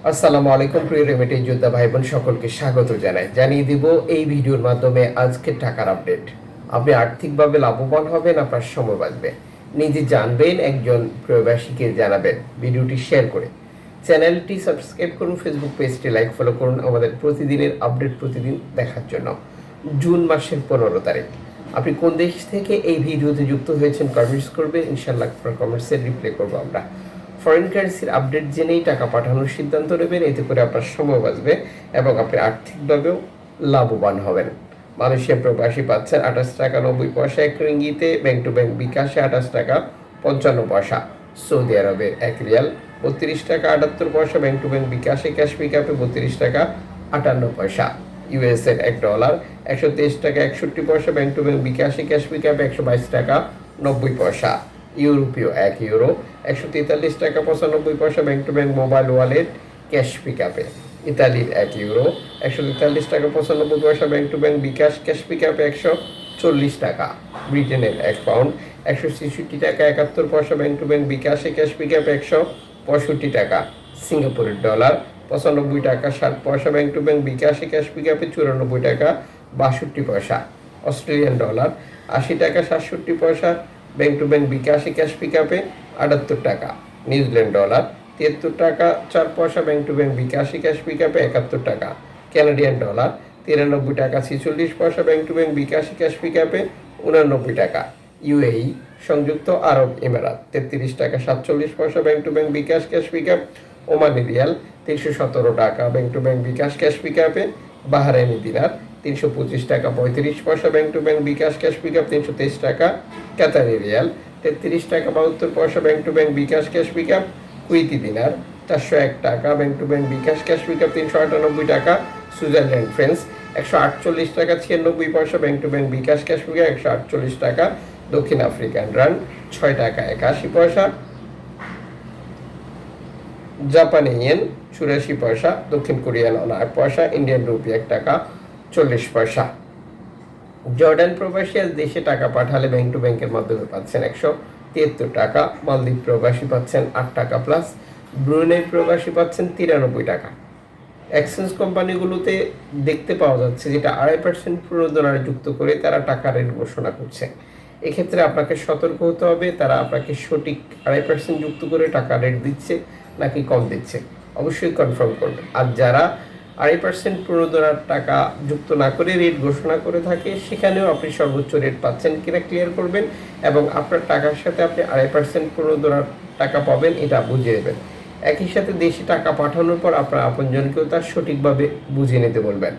আসসালামু আলাইকুম প্রিয় রেমিটেন্স যোদ্ধা ভাই বোন সকলকে স্বাগত জানাই। জানিয়ে দিব এই ভিডিওর মাধ্যমে আজকের টাকার আপডেট। আপনি আর্থিকভাবে লাভবান হবেন, আপনার সময় বাঁচবে, নিজে জানবেন, একজন প্রবাসীকে জানাবেন। ভিডিওটি শেয়ার করে চ্যানেলটি সাবস্ক্রাইব করুন, ফেসবুক পেজটি লাইক ফলো করুন আমাদের প্রতিদিনের আপডেট প্রতিদিন দেখার জন্য। জুন মাসের 15 তারিখ। আপনি কোন দেশ থেকে এই ভিডিওতে যুক্ত হয়েছেন কমেন্টস করবেন, ইনশাআল্লাহ আপনার কমেন্টসের রিপ্লাই করবো আমরা। ফরেন কারেন্সির আপডেট জেনেই টাকা পাঠানোর সিদ্ধান্ত নেবেন, এতে করে আপনার সময় বাঁচবে এবং আপনি আর্থিকভাবেও লাভবান হবেন। মালয়েশিয়া প্রবাসী পাচ্ছেন 28 টাকা 90 পয়সা 1 রিঙ্গিতে, ব্যাংক টু ব্যাংক বিকাশে 28 টাকা 55 পয়সা। সৌদি আরবের 1 রিয়াল 32 টাকা 78 পয়সা, ব্যাংক টু ব্যাংক বিকাশে ক্যাশ পিকআপে 32 টাকা 58 পয়সা। ইউএসএর $1 123 টাকা 61 পয়সা, ব্যাংক টু ব্যাংক বিকাশে ক্যাশ পিকআপে 122 টাকা 90 পয়সা। ইউরোপীয় 1 ইউরো 143 টাকা 95 পয়সা, bank to bank mobile wallet cash পিকআপে। ইতালির 1 ইউরো 143 টাকা 95 পয়সা, bank to bank bKash cash পিকআপে 140 টাকা। ব্রিটেনের 1 পাউন্ড 166 টাকা 71 পয়সা, ব্যাংক টু ব্যাংক বিকাশে ক্যাশ পিকআপে 165 টাকা। সিঙ্গাপুরের ডলার 95 টাকা 60 পয়সা, ব্যাংক টু ব্যাংক বিকাশে ক্যাশ পিকআপে 94 টাকা 62 পয়সা। অস্ট্রেলিয়ান ডলার 80 টাকা 67 পয়সা, ব্যাংক টু ব্যাংক বিকাশে ক্যাশ পিকআপে 78 টাকা। নিউজিল্যান্ড ডলার 73 টাকা 4 পয়সা, ব্যাংক টু ব্যাংক বিকাশে ক্যাশ পিকআপে 71 টাকা। কানাডিয়ান ডলার 93 টাকা 46 পয়সা, ব্যাংক টু ব্যাংক বিকাশে ক্যাশ পিকআপে 89 টাকা। ইউএই সংযুক্ত আরব এমিরাত 33 টাকা 47 পয়সা, bank to bank bKash cash pickup. Omani রিয়াল 317 টাকা, bank to bank bKash cash পিকআপে। বাহরাইনি দিনার 325 টাকা 35 পয়সা, bank to bank bKash cash pickup 323 টাকা। কাতারি রিয়াল 33 টাকা 72 পয়সা, bank to bank bKash cash pickup. Kuwaiti দিনার 401 টাকা, bank to bank bKash cash pickup 398 টাকা। সুইজারল্যান্ড ফ্রেন্স 148 টাকা 96 পয়সা, bank to bank bKash cash pickup 148 টাকা। দক্ষিণ আফ্রিকান রান 6 টাকা 81 পয়সা। জাপানি ইয়েন 84 পয়সা। দক্ষিণ কোরিয়ান ওন 8 পয়সা। ইন্ডিয়ান রুপি 1 টাকা 40 পয়সা। জর্ডান প্রবাসী আজ দেশে টাকা পাঠালে ব্যাংক টু ব্যাংকের মাধ্যমে পাচ্ছেন 173 টাকা। মালদ্বীপ প্রবাসী পাচ্ছেন 8 টাকা প্লাস। ব্রুনেই প্রবাসী পাচ্ছেন 93 টাকা। এক্সচেঞ্জ কোম্পানিগুলোতে দেখতে পাওয়া যাচ্ছে যেটা 2.5% প্রণোদনা যুক্ত করে তারা টাকা রেট ঘোষণা করছে। এক্ষেত্রে আপনাকে সতর্ক হতে হবে, তারা আপনাকে সঠিক 2.5% যুক্ত করে টাকা রেট দিচ্ছে নাকি কম দিচ্ছে, অবশ্যই কনফার্ম করবে। আর যারা 2.5% প্রণোদনার টাকা যুক্ত না করে রেট ঘোষণা করে থাকে, সেখানেও আপনি সর্বোচ্চ রেট পাচ্ছেন কিনা ক্লিয়ার করবেন এবং আপনার টাকার সাথে আপনি 2.5% প্রণোদনার টাকা পাবেন এটা বুঝে নেবেন। একই সাথে দেশে টাকা পাঠানোর পর আপনার আপনজনকেও তার সঠিকভাবে বুঝে নিতে বলবেন।